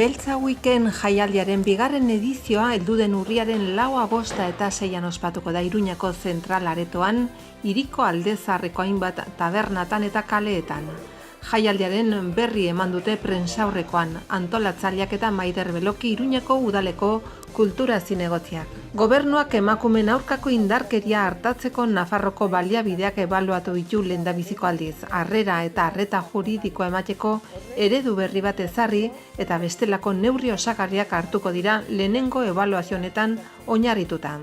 Beltza Weekend jaialdiaren bigarren edizioa heldu den urriaren 4, 5 eta 6 ospatuko da Iruñeko zentral aretoan, hiriko aldezarreko hainbat tabernatan eta kaleetan. Jaialdiaren berri eman dute prentsaurrekoan, antolatzaileak eta Maider Beloki Iruñeko udaleko kultura zinegotziak. Gobernuak emakumeen aurkako indarkeria hartatzeko Nafarroko baliabideak ebaluatu ditu lehendabiziko aldiz, harrera eta arreta juridikoa emateko eredu berri bat ezarri eta bestelako neurri osagarriak hartuko dira lehenengo ebaluazio honetan oinarrituta.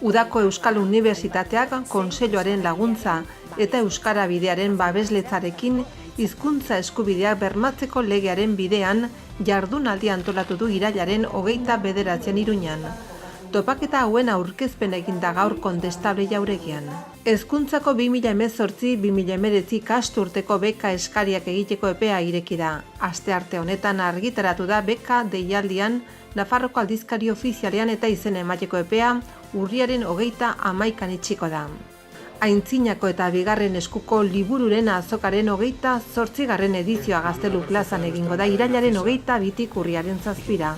Udako Euskal Unibertsitateak Kontseiluaren laguntza eta Euskara bidearen babesletzarekin hizkuntza eskubideak bermatzeko legearen bidean jardunaldi antolatu du irailaren 29 Iruñan. Topaketa hauen aurkezpena eginda gaur Kondestable jauregian. Hezkuntzako 2018-2019 ikasturteko beka eskariak egiteko epea ireki da. Astearte honetan argitaratu da beka deialdian Nafarroko aldizkari ofizialean eta izen emateko epea urriaren 31 itxiko da. Aintzinako eta bigarren eskuko libururen azokaren 28. edizioa Gaztelu plazan egingo da irailaren 22 urriaren 7.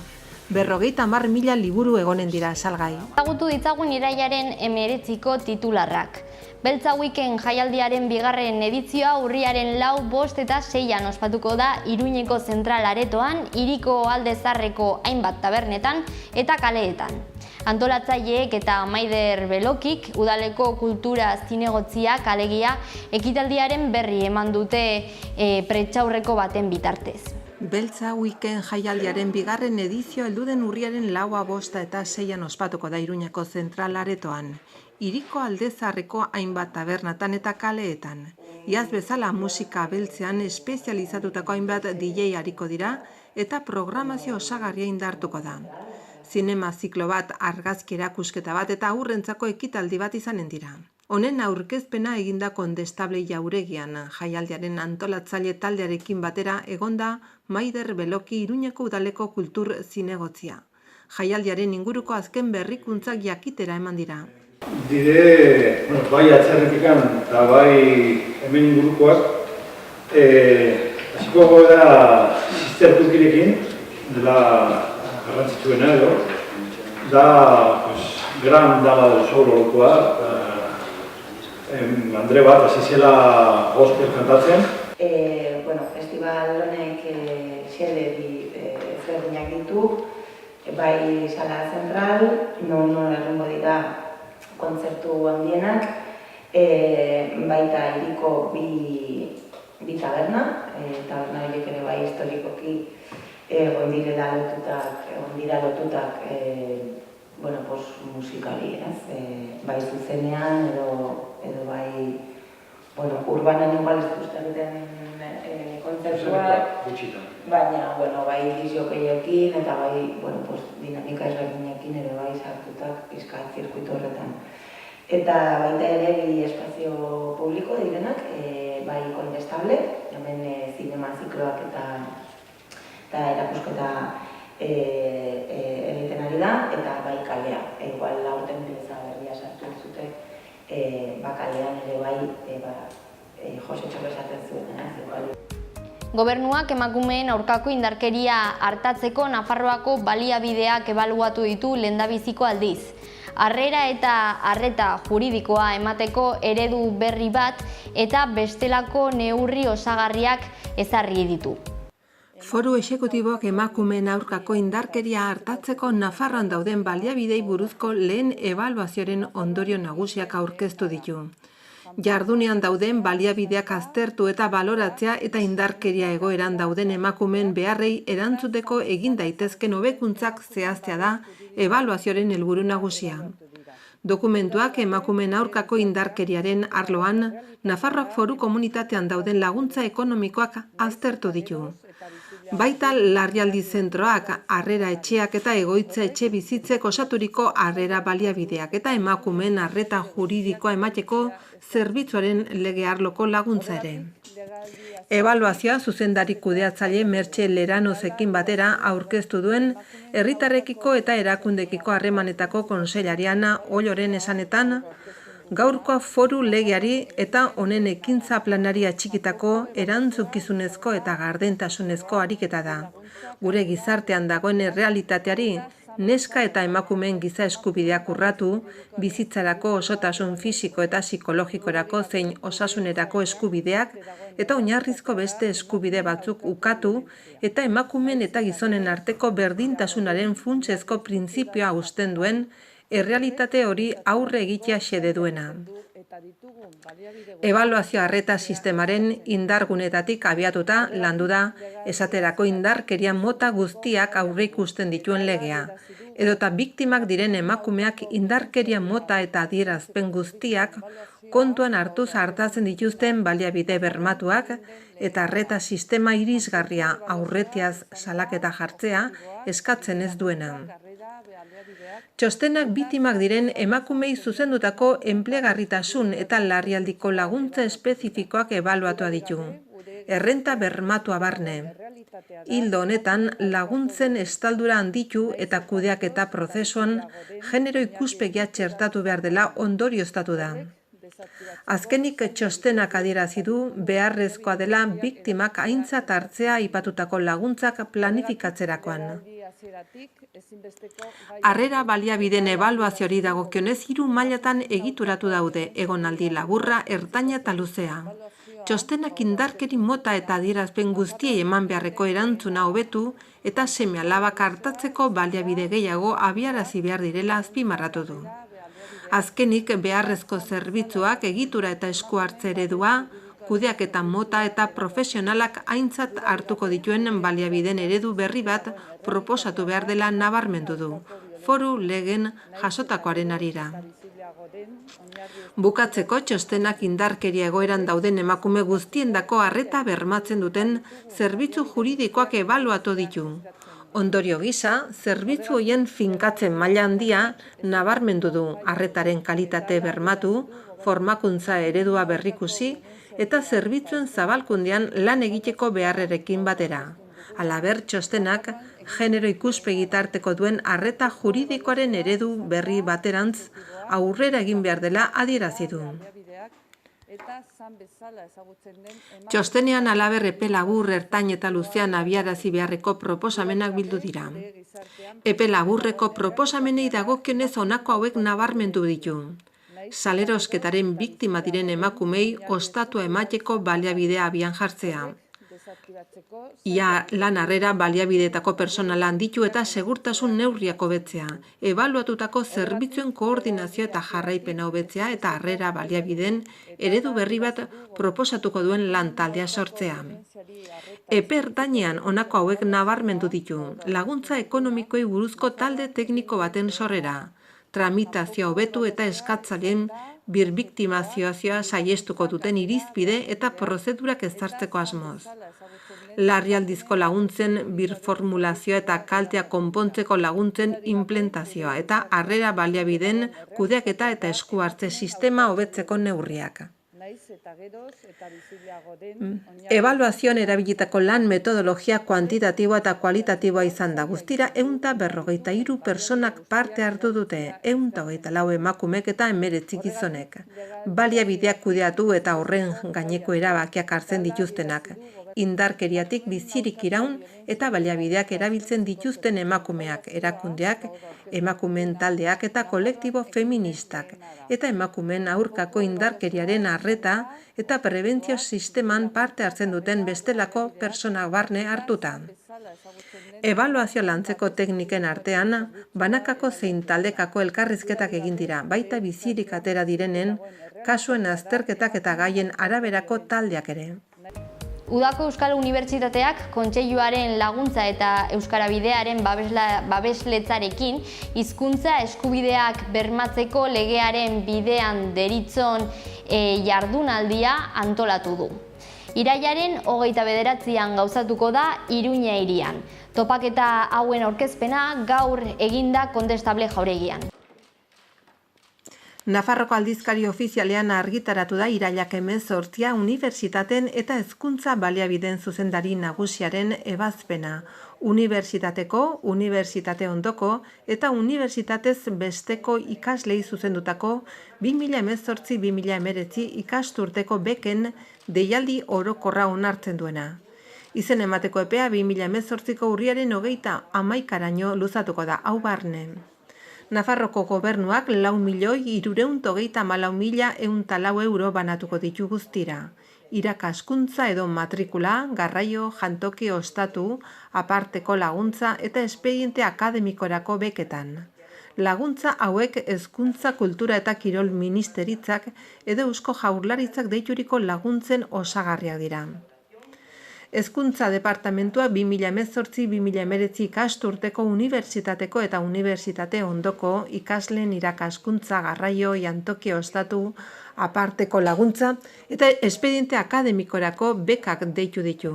50.000 liburu egonen dira salgai. Ezagutu ditzagun irailaren 19ko titularrak. Beltza Weekend jaialdiaren bigarren edizioa urriaren 4, 5 eta 6 ospatuko da Iruñeko zentral aretoan, hiriko aldezarreko hainbat tabernetan eta kaleetan. Antolatzaileek eta Maider Belokik udaleko kultura zinegotziak alegia ekitaldiaren berri eman dute prentsaurreko baten bitartez. Beltza Weekend jaialdiaren bigarren edizio heldu den urriaren 4, 5 eta 6 ospatuko da Iruñeko zentral aretoan, hiriko aldezarreko hainbat tabernatan eta kaleetan. Iaz bezala musika beltzean espezializatutako hainbat DJ ariko dira eta programazio osagarria indartuko da. Zinema ziklo bat, argazki erakusketa bat eta haurrentzako ekitaldi bat izanen dira. Honen aurkezpena eginda Kondestable jauregian, jaialdiaren antolatzaile taldearekin batera egonda Maider Beloki Iruñeko udaleko kultur zinegotzia. Jaialdiaren inguruko azken berrikuntzak jakitera eman dira. Dire, bai atzerritikan eta bai hemen ingurukoak, hasiko da ziztertukirekin, dela garrantzitsuena edo, da gran dama del sol orokoa, Andre bat, hasi zela gospel kantatzen. Festival honek xede ezberdinak ditu, bai sala zentral, non egongo dira kontzertu handienak, baita hiriko bi taberna, taberna horiek ere bai historikoki egon dira lotutak musikari, bai zuzenean edo bai urbanan igual ez duzten kontzertuak, baina bai disjokeiekin eta bai dinamika ezberdinekin ere bai sartutak pixka zirkuitu horretan. Eta baita ere bi espazio publiko direnak, bai Kondestable, hemen zinema zikloak eta erakusketa egiten ari da, eta bai kalea. Igual aurten pieza berria sartu zute, kalean ere bai Jose Txoko esaten zuen. Gobernuak emakumeen aurkako indarkeria hartatzeko Nafarroako baliabideak ebaluatu ditu lehendabiziko aldiz. Harrera eta arreta juridikoa emateko eredu berri bat eta bestelako neurri osagarriak ezarri ditu. Foru exekutiboak emakumeen aurkako indarkeria hartatzeko Nafarroan dauden baliabidei buruzko lehen ebaluazioaren ondorio nagusiak aurkeztu ditu. Jardunean dauden baliabideak aztertu eta baloratzea eta indarkeria egoeran dauden emakumeen beharrei erantzuteko egin daitezken hobekuntzak zehaztea da ebaluazioaren helburu nagusia. Dokumentuak emakumeen aurkako indarkeriaren arloan Nafarroak foru komunitatean dauden laguntza ekonomikoak aztertu ditu. Baita larrialdi zentroak, harrera etxeak eta egoitza etxe bizitzek osaturiko harrera baliabideak eta emakumeen arreta juridikoa emateko zerbitzuaren lege arloko laguntza ere. Ebaluazioa zuzendari kudeatzaile Mertxe Leranozekin batera aurkeztu duen herritarrekiko eta erakundekiko harremanetako kontseilari Ana Olloren esanetan, gaurkoa foru legeari eta honen ekintza planari atxikitako erantzukizunezko eta gardentasunezko ariketa da. Gure gizartean dagoen errealitateari neska eta emakumeen giza eskubideak urratu, bizitzarako osotasun fisiko eta psikologikorako zein osasunerako eskubideak eta oinarrizko beste eskubide batzuk ukatu eta emakumeen eta gizonen arteko berdintasunaren funtsezko printzipioa hausten duen errealitate hori aurre egitea xede duena. Ebaluazio arreta sistemaren indargunetatik abiatuta landu da esaterako indarkeria mota guztiak aurre ikusten dituen legea, edota biktimak diren emakumeak indarkeria mota eta adierazpen guztiak kontuan hartuz artatzen dituzten baliabide bermatuak eta arreta sistema irisgarria aurretiaz salaketa jartzea eskatzen ez duena. Txostenak biktimak diren emakumei zuzendutako enplegarritasun eta larrialdiko laguntza espezifikoak ebaluatua ditu. Errenta bermatua barne. Ildo honetan laguntzen estaldura handitu eta kudeaketa prozesuan genero ikuspegia txertatu behar dela ondorioztatu da. Azkenik txostenak adierazi du beharrezkoa dela biktimak aintzat hartzea aipatutako laguntzak planifikatzerakoan. Harrera baliabideen ebaluazioari dagokionez 3 mailatan egituratu daude, egonaldi laburra, ertaina eta luzea. Txostenak indarkeri mota eta adierazpen guztiei eman beharreko erantzuna hobetu eta seme-alabak artatzeko baliabide gehiago abiarazi behar direla azpimarratu du. Azkenik beharrezko zerbitzuak egitura eta esku hartze eredua, kudeaketa mota eta profesionalak aintzat hartuko dituen baliabideen eredu berri bat proposatu behar dela nabarmendu du, foru legen jasotakoaren arira. Bukatzeko txostenak indarkeria egoeran dauden emakume guztiendako arreta bermatzen duten zerbitzu juridikoak ebaluatu ditu. Ondorio gisa, zerbitzu horien finkatzen maila handia nabarmendu du arretaren kalitate bermatu, formakuntza eredua berrikusi eta zerbitzuen zabalkundean lan egiteko beharrerekin batera. Halaber, txostenak genero ikuspegi tarteko duen arreta juridikoaren eredu berri baterantz aurrera egin behar dela adierazi du. Txostenean halaber epe labur, ertain eta luzean abiarazi beharreko proposamenak bildu dira. Epe laburreko proposamenei dagokionez honako hauek nabarmendu ditu. Salerosketaren biktima diren emakumei ostatua emateko baliabidea abian jartzea. Ia lan harrera baliabideetako personala handitu eta segurtasun neurriak hobetzea, ebaluatutako zerbitzuen koordinazio eta jarraipena hobetzea eta harrera baliabideen eredu berri bat proposatuko duen lan taldea sortzea. Epe ertainean honako hauek nabarmendu ditu, laguntza ekonomikoei buruzko talde tekniko baten sorrera, tramitazioa hobetu eta eskatzaileen birbiktimazioa saiestuko duten irizpide eta prozedurak ezartzeko asmoz. Larrialdizko laguntzen birformulazioa eta kaltea konpontzeko laguntzen implementazioa eta harrera baliabideen kudeaketa eta esku hartze sistema hobetzeko neurriak. Ebaluazioan erabilitako lan metodologia kuantitatiboa eta kualitatiboa izan da. Guztira 153 personak parte hartu dute, 124 emakumek eta 19 gizonek. Baliabideak kudeatu eta horren gaineko erabakiak hartzen dituztenak. Indarkeriatik bizirik iraun eta baliabideak erabiltzen dituzten emakumeak, erakundeak, emakumeen taldeak eta kolektibo feministak, eta emakumeen aurkako indarkeriaren arreta eta prebentzio sisteman parte hartzen duten bestelako pertsona barne hartuta. Ebaluazio lantzeko tekniken artean, banakako zein taldekako elkarrizketak egin dira, baita bizirik atera direnen, kasuen azterketak eta gaien araberako taldeak ere. Udako Euskal Unibertsitateak Kontseiluaren laguntza eta Euskarabidearen babesletzarekin hizkuntza eskubideak bermatzeko legearen bidean deritzon jardunaldia antolatu du. Irailaren 29an gauzatuko da Iruña hirian. Topaketa hauen aurkezpena gaur eginda Kontestable jauregian. Nafarroko aldizkari ofizialean argitaratu da irailak 18 unibertsitateen eta hezkuntza baliabideen zuzendari nagusiaren ebazpena. unibertsitateko, unibertsitate ondoko eta unibertsitatez besteko ikaslei zuzendutako 2018-2019 ikasturteko beken deialdi orokorra onartzen duena. Izen emateko epea 2018ko urriaren 31 luzatuko da, hau barne. Nafarroko gobernuak 4.334.104 euro banatuko ditu guztira. Irakaskuntza edo matrikula, garraio, jantoki ostatu, aparteko laguntza eta espediente akademikorako beketan. Laguntza hauek hezkuntza, kultura eta kirol ministeritzak edo Eusko Jaurlaritzak deituriko laguntzen osagarriak dira. Hezkuntza Departamentua 2018-2019 ikasturteko unibertsitateko eta unibertsitate ondoko ikasleen irakaskuntza, garraio, jantoki ostatu, aparteko laguntza eta espediente akademikorako bekak deitu ditu.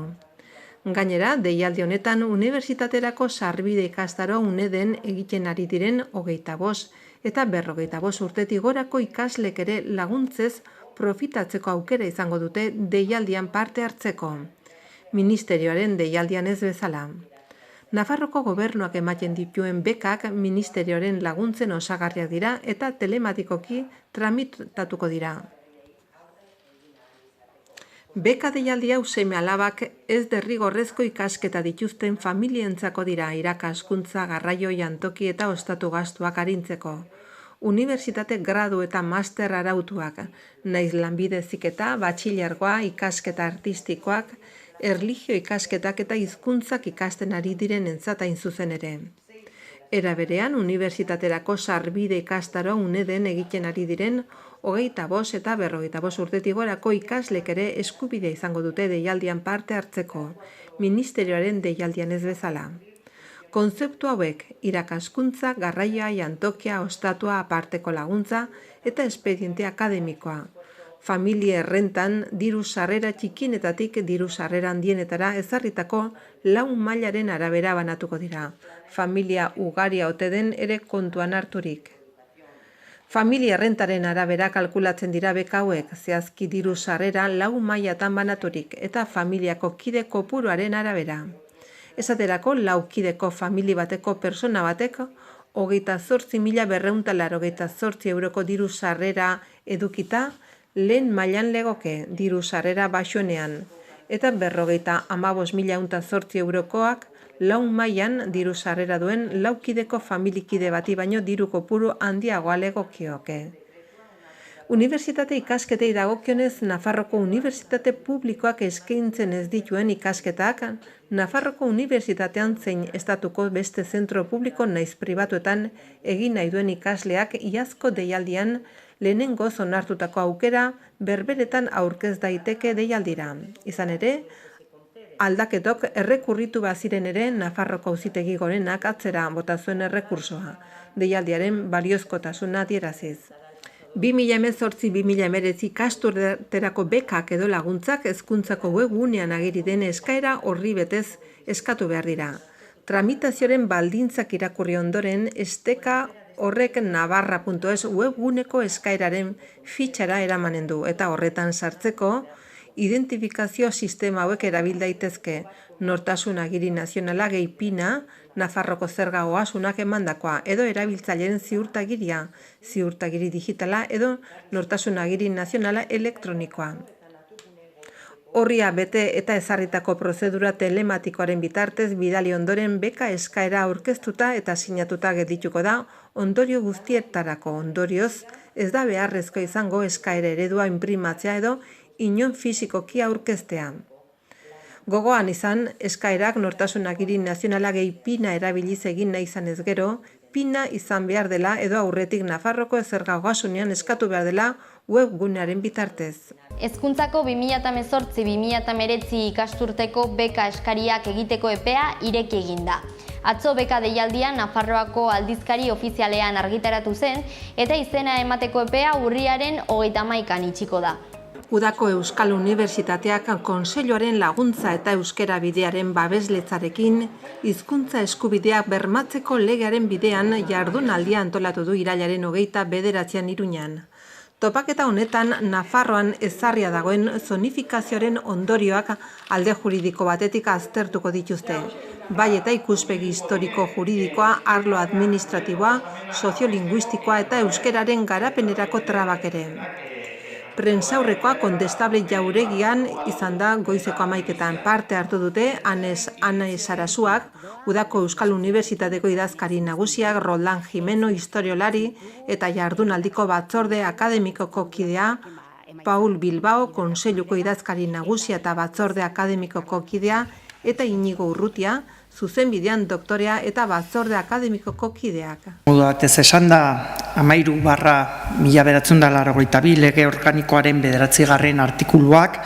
Gainera, deialdi honetan unibertsitaterako sarbide ikastaro UNED-en egiten ari diren 25 eta 55 urtetik gorako ikaslek ere laguntzez profitatzeko aukera izango dute deialdian parte hartzeko. Ministerioaren deialdian ez bezala. Nafarroko gobernuak ematen dituen bekak ministerioaren laguntzen osagarriak dira eta telematikoki tramitatuko dira. Beka deialdi hau seme-alabak ez derrigorrezko ikasketa dituzten familientzako dira irakaskuntza, garraio, jantoki eta ostatu gastuak arintzeko. Unibertsitate gradu eta master arautuak, naiz lanbide heziketa, batxilergoa, ikasketa artistikoak, erlijio ikasketak eta hizkuntzak ikasten ari direnentzat hain zuzen ere. Era berean, unibertsitaterako sarbide ikastaro UNED-en egiten ari diren 25 eta 55 urtetik gorako ikaslek ere eskubidea izango dute deialdian parte hartzeko, ministerioaren deialdian ez bezala. Kontzeptu hauek irakaskuntza, garraia, jantokia, ostatua, aparteko laguntza eta espediente akademikoa. Familia errentan diru sarrera txikinetatik diru sarrera handienetara ezarritako 4 mailaren arabera banatuko dira. Familia ugaria ote den ere kontuan harturik. Familia errentaren arabera kalkulatzen dira beka hauek, zehazki diru sarrera 4 mailatan banaturik eta familiako kide kopuruaren arabera. Esaterako 4 kideko famili bateko persona batek 28.288 euroko diru sarrera edukita lehen mailan legoke diru sarrera baxuenean eta 55.008 eurokoak 4 mailan diru sarrera duen 4 kideko familikide bati baino diru kopuru handiagoa legokioke. Unibertsitate ikasketei dagokionez Nafarroko Unibertsitate Publikoak eskaintzen ez dituen ikasketak Nafarroko Unibertsitatean zein estatuko beste zentro publiko naiz pribatuetan egin nahi duen ikasleak iazko deialdian lehenengoz onartutako aukera berberetan aurkez daiteke deialdira. Izan ere, aldaketok errekurritu baziren ere Nafarroko Auzitegi Gorenak atzera bota zuen errekursoa, deialdiaren baliozkotasuna adieraziz. 2018-2019 ikasturterako bekak edo laguntzak hezkuntzako webgunean ageri den eskaera horri betez eskatu behar dira. Tramitazioaren baldintzak irakurri ondoren, esteka horrek navarra.es webguneko eskaeraren fitxara eramanen du eta horretan sartzeko identifikazio sistema hauek erabil daitezke Nortasun Agiri Nazionala gehi PINA, Nafarroko Zerga Oasunak emandakoa edo erabiltzaileen ziurtagiria, ziurtagiri digitala edo Nortasun Agiri Nazionala elektronikoa. Horria bete eta ezarritako prozedura telematikoaren bitartez bidali ondoren beka eskaera aurkeztuta eta sinatuta geldituko da ondorio guztietarako. Ondorioz ez da beharrezko izango eskaera eredua inprimatzea edo inon fisikoki aurkeztea. Gogoan izan, eskaerak Nortasun Agiri Nazionala gehi PINA erabiliz egin nahi izan ez gero, PINA izan behar dela edo aurretik Nafarroko Zerga Oasunean eskatu behar dela webgunearen bitartez. Hezkuntzako 2018-2019 ikasturteko beka eskariak egiteko epea ireki egin da. Atzo beka deialdian Nafarroako aldizkari ofizialean argitaratu zen eta izena emateko epea urriaren 31an itxiko da. Udako Euskal Unibertsitateak Kontseiluaren laguntza eta euskera bidearen babesletzarekin hizkuntza eskubideak bermatzeko legearen bidean jardunaldia antolatu du irailaren 29an Iruñan. Topaketa honetan Nafarroan ezarria dagoen zonifikazioaren ondorioak alde juridiko batetik aztertuko dituzte. Bai eta ikuspegi historiko juridikoa, arlo administratiboa, soziolinguistikoa eta euskeraren garapenerako trabak ere. Prentsaurrekoa Kondestable Jauregian izan da goizeko 11etan. Parte hartu dute Ane Sarasuak, Udako Euskal Unibertsitateko idazkari nagusiak, Roland Jimeno historiolari eta jardunaldiko batzorde akademikoko kidea, Paul Bilbao Kontseiluko idazkari nagusia eta batzorde akademikoko kidea, eta Inigo Urrutia, zuzenbidean doktorea eta batzorde akademikoko kideak. Modu batez esan da 13/1982 lege organikoaren 9. artikuluak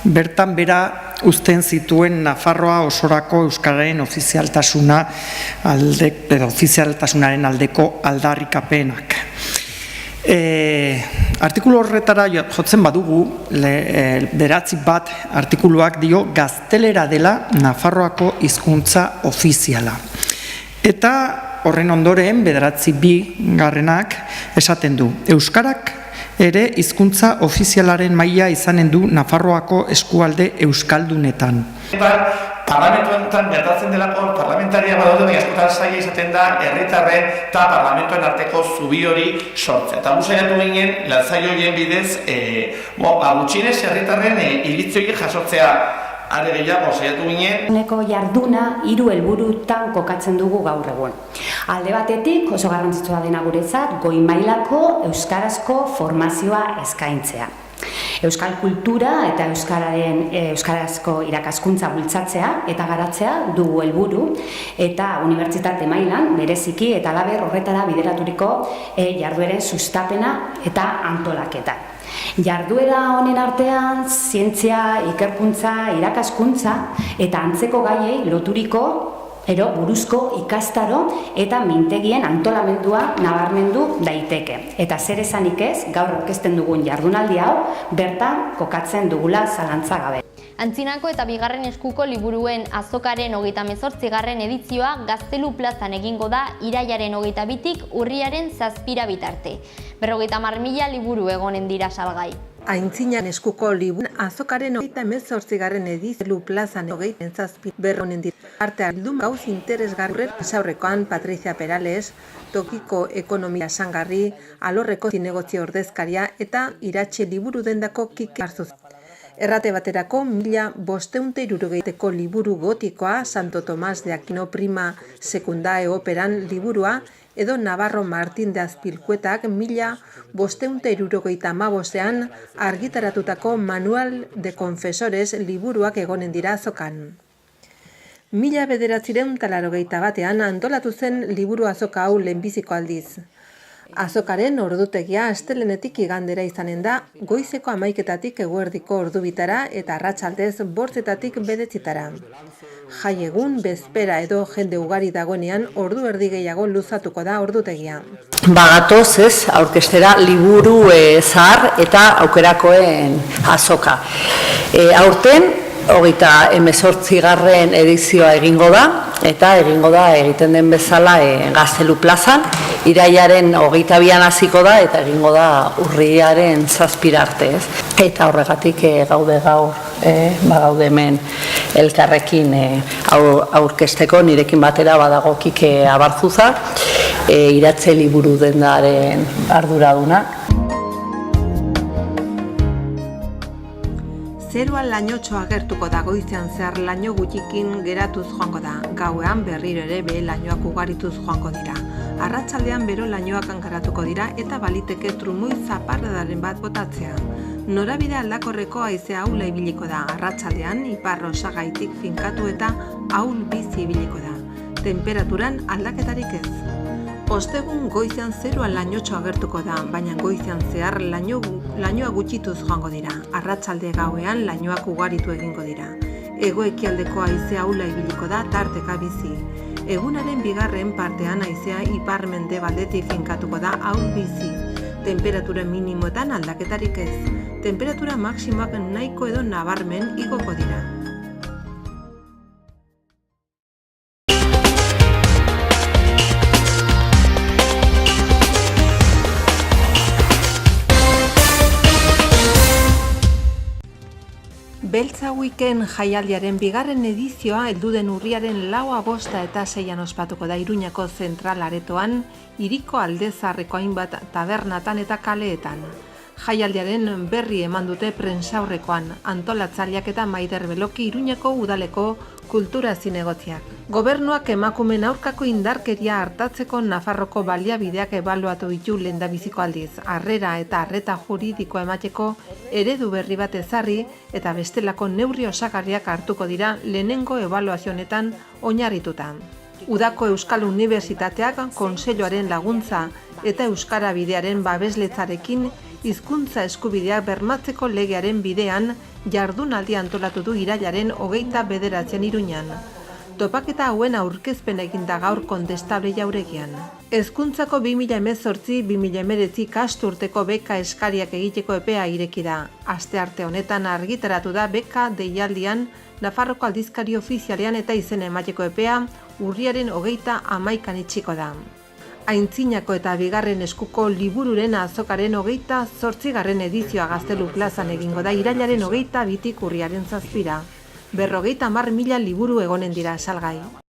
bertan bera uzten zituen Nafarroa osorako euskararen ofizialtasunaren aldeko aldarrikapenak. Artikulu horretara jotzen badugu, 9 artikuluak dio gaztelera dela Nafarroako hizkuntza ofiziala. Eta horren ondoren 9 esaten du, euskarak ere hizkuntza ofizialaren maila izanen du Nafarroako eskualde euskaldunetan. Parlamentuetan gertatzen delako parlamentaria badaude, baina askotan zaila izaten da herritarren eta parlamentuen arteko zubi hori sortzea. Eta saiatu ginen, lanzaio horien bidez, gutxienez herritarren iritzi horiek jasotzea. Are gehiago saiatu ginen. Honeko jarduna 3 helburutan kokatzen dugu gaur egun. Alde batetik oso garrantzitsua dena guretzat goi mailako euskarazko formazioa eskaintzea. Euskal kultura eta euskarazko irakaskuntza bultzatzea eta garatzea dugu helburu eta unibertsitate mailan bereziki eta halaber horretara bideraturiko jardueren sustapena eta antolaketa. Jarduera honen artean zientzia, ikerkuntza, irakaskuntza eta antzeko gaiei loturiko buruzko ikastaro eta mintegien antolamendua nabarmendu daiteke. Eta zer esanik ez, gaur aurkezten dugun jardunaldi hau, bertan kokatzen dugula zalantza gabe. Antzinako eta bigarren eskuko liburuen azokaren 38. edizioa Gaztelu plazan egingo da irailaren 22tik urriaren 7 bitarte. 50.000 liburu egonen dira salgai. Aintzinan eskuko liburuen azokaren 38. edizioa plazan 27 berronen dira. Arte aldun gauz interesgarri saurrekoan Patricia Perales, tokiko ekonomia sangarri, alorreko zinegotzi ordezkaria eta iratxe liburu dendako Kike Arzuz. Errate baterako 1560 liburu gotikoa Santo Tomás de Aquino Prima Secundae operan liburua edo Navarro Martín de Azpilkuetak 1575ean argitaratutako Manual de Confesores liburuak egonen dira azokan. 1981ean antolatu zen liburu azoka hau lehenbiziko aldiz. Azokaren ordutegia astelehenetik igandera izanen da, goizeko 11etatik eguerdiko ordubitara eta arratsaldez 8etatik 9etara. Jai egun, bezpera edo jende ugari dagoenean ordu erdi gehiago luzatuko da ordutegia. Bagatoz ez, aurkestera liburu zahar eta aukerakoen azoka. Aurten, 28. edizioa egingo da, eta egingo da egiten den bezala Gaztelu plazan, irailaren 22an hasiko da eta egingo da urriaren 7 arte. Eta horregatik gaude gaur, gaude hemen elkarrekin aurkesteko, nirekin batera badago Kike Abarzuza, iratze liburu dendaren arduraduna. Zeruan lainotxo agertuko da, goizean zehar laino gutxikin geratuz joango da. Gauean berriro ere behe lainoak ugarituz joango dira. Arratsaldean bero lainoak garatuko dira eta baliteke trumoi zaparradaren bat botatzea. Norabide aldakorreko haizea ahula ibiliko da. Arratsaldean ipar osagaitik finkatu eta ahul bizi ibiliko da. Temperaturan aldaketarik ez. Ostegun goizean zeruan lainotxo agertuko da, baina goizean zehar lainoa gutxituz joango dira. Arratsalde gauean lainoak ugaritu egingo dira. Hego-ekialdeko haizea ahula ibiliko da tarteka bizi. Egunaren bigarren partean haizea ipar-mendebaldetik finkatuko da ahul bizi. Temperatura minimoetan aldaketarik ez. Temperatura maksimoak nahiko edo nabarmen igoko dira. Beltza Weekend jaialdiaren bigarren edizioa helduden urriaren 4, 5 eta 6 ospatuko da Iruñako zentral aretoan, hiriko aldezarreko hainbat tabernatan eta kaleetan. Jaialdiaren berri eman dute prentsaurrekoan, antolatzaileak eta Maider Beloki Iruñako udaleko kultura zinegotziak. Gobernuak emakumeen aurkako indarkeria hartatzeko Nafarroko baliabideak ebaluatu ditu lehendabiziko aldiz, harrera eta arreta juridikoa emateko eredu berri bat ezarri eta bestelako neurri osagarriak hartuko dira lehenengo ebaluazio honetan oinarrituta. Udako Euskal Unibertsitateak Kontseiluaren laguntza eta Euskara bidearen babesletzarekin hizkuntza eskubideak bermatzeko legearen bidean jardunaldi antolatu du irailaren 29 Iruñan. Topaketa hauen aurkezpen eginda gaur Kondestable jauregian. Hezkuntzako 2018-2019 ikasturteko beka eskariak egiteko epea ireki da. Astearte honetan argitaratu da beka deialdian Nafarroko aldizkari ofizialean eta izena emateko epea urriaren 31 itxiko da. Aintzinako eta bigarren eskuko libururen azokaren 28. edizioa Gaztelu plazan egingo da irailaren 22 urriaren 7. 50.000 liburu egonen dira salgai.